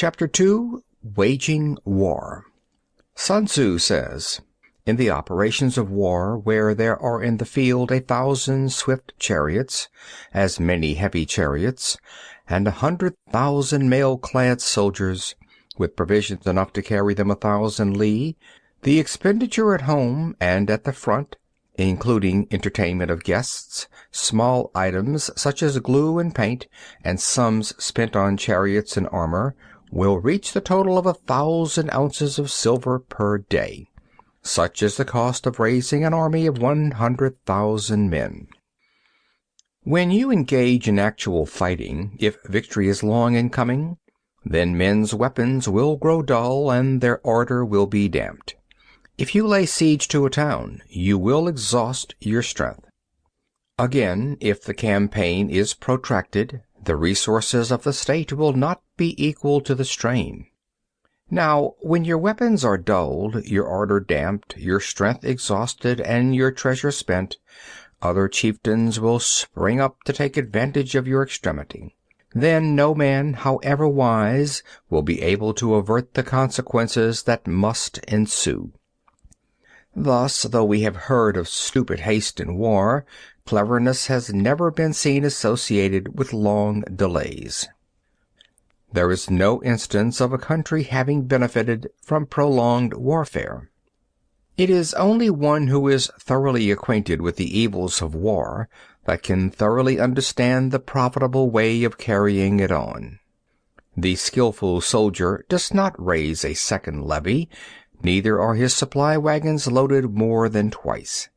Chapter 2. Waging War. Sun Tzu says, "In the operations of war, where there are in the field 1,000 swift chariots, as many heavy chariots, and 100,000 mail-clad soldiers, with provisions enough to carry them 1,000 li, the expenditure at home and at the front, including entertainment of guests, small items such as glue and paint, and sums spent on chariots and armor, will reach the total of 1,000 ounces of silver per day. Such is the cost of raising an army of 100,000 men." When you engage in actual fighting, if victory is long in coming, then men's weapons will grow dull and their ardor will be damped. If you lay siege to a town, you will exhaust your strength. Again, if the campaign is protracted, the resources of the state will not be equal to the strain. Now, when your weapons are dulled, your ardor damped, your strength exhausted, and your treasure spent, other chieftains will spring up to take advantage of your extremity. Then no man, however wise, will be able to avert the consequences that must ensue. Thus, though we have heard of stupid haste in war, cleverness has never been seen associated with long delays. There is no instance of a country having benefited from prolonged warfare. It is only one who is thoroughly acquainted with the evils of war that can thoroughly understand the profitable way of carrying it on. The skillful soldier does not raise a second levy, neither are his supply wagons loaded more than twice.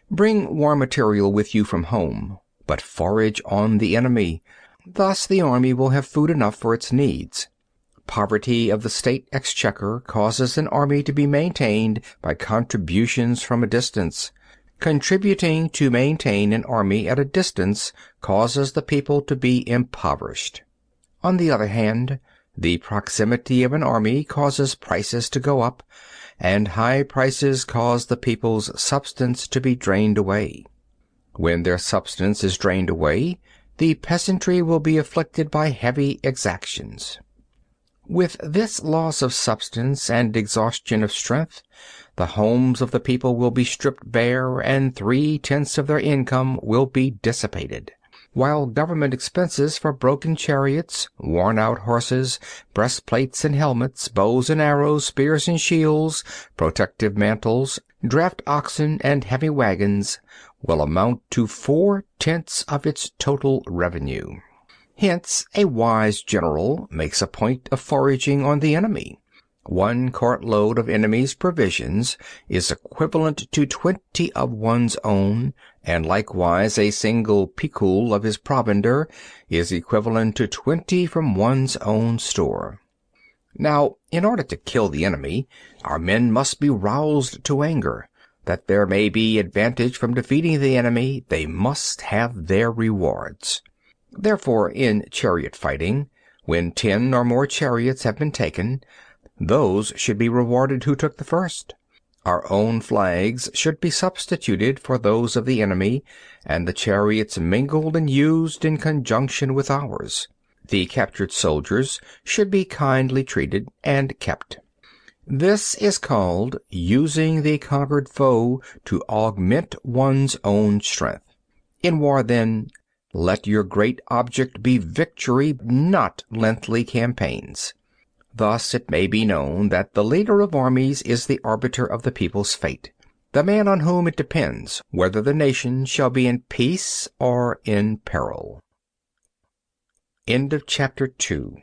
Bring war material with you from home, but forage on the enemy. Thus the army will have food enough for its needs. Poverty of the state exchequer causes an army to be maintained by contributions from a distance. Contributing to maintain an army at a distance causes the people to be impoverished. On the other hand, the proximity of an army causes prices to go up, and high prices cause the people's substance to be drained away. When their substance is drained away, the peasantry will be afflicted by heavy exactions. With this loss of substance and exhaustion of strength, the homes of the people will be stripped bare, and 3/10 of their income will be dissipated, while government expenses for broken chariots, worn-out horses, breastplates and helmets, bows and arrows, spears and shields, protective mantles, draft oxen, and heavy wagons will amount to 4/10 of its total revenue. Hence, a wise general makes a point of foraging on the enemy. 1 cartload of enemy's provisions is equivalent to 20 of one's own, and likewise a single picul of his provender is equivalent to 20 from one's own store. Now, in order to kill the enemy, our men must be roused to anger. That there may be advantage from defeating the enemy, they must have their rewards. Therefore, in chariot fighting, when 10 or more chariots have been taken, those should be rewarded who took the first. Our own flags should be substituted for those of the enemy, and the chariots mingled and used in conjunction with ours. The captured soldiers should be kindly treated and kept. This is called using the conquered foe to augment one's own strength. In war, then, let your great object be victory, not lengthy campaigns. Thus it may be known that the leader of armies is the arbiter of the people's fate, the man on whom it depends whether the nation shall be in peace or in peril. End of chapter 2.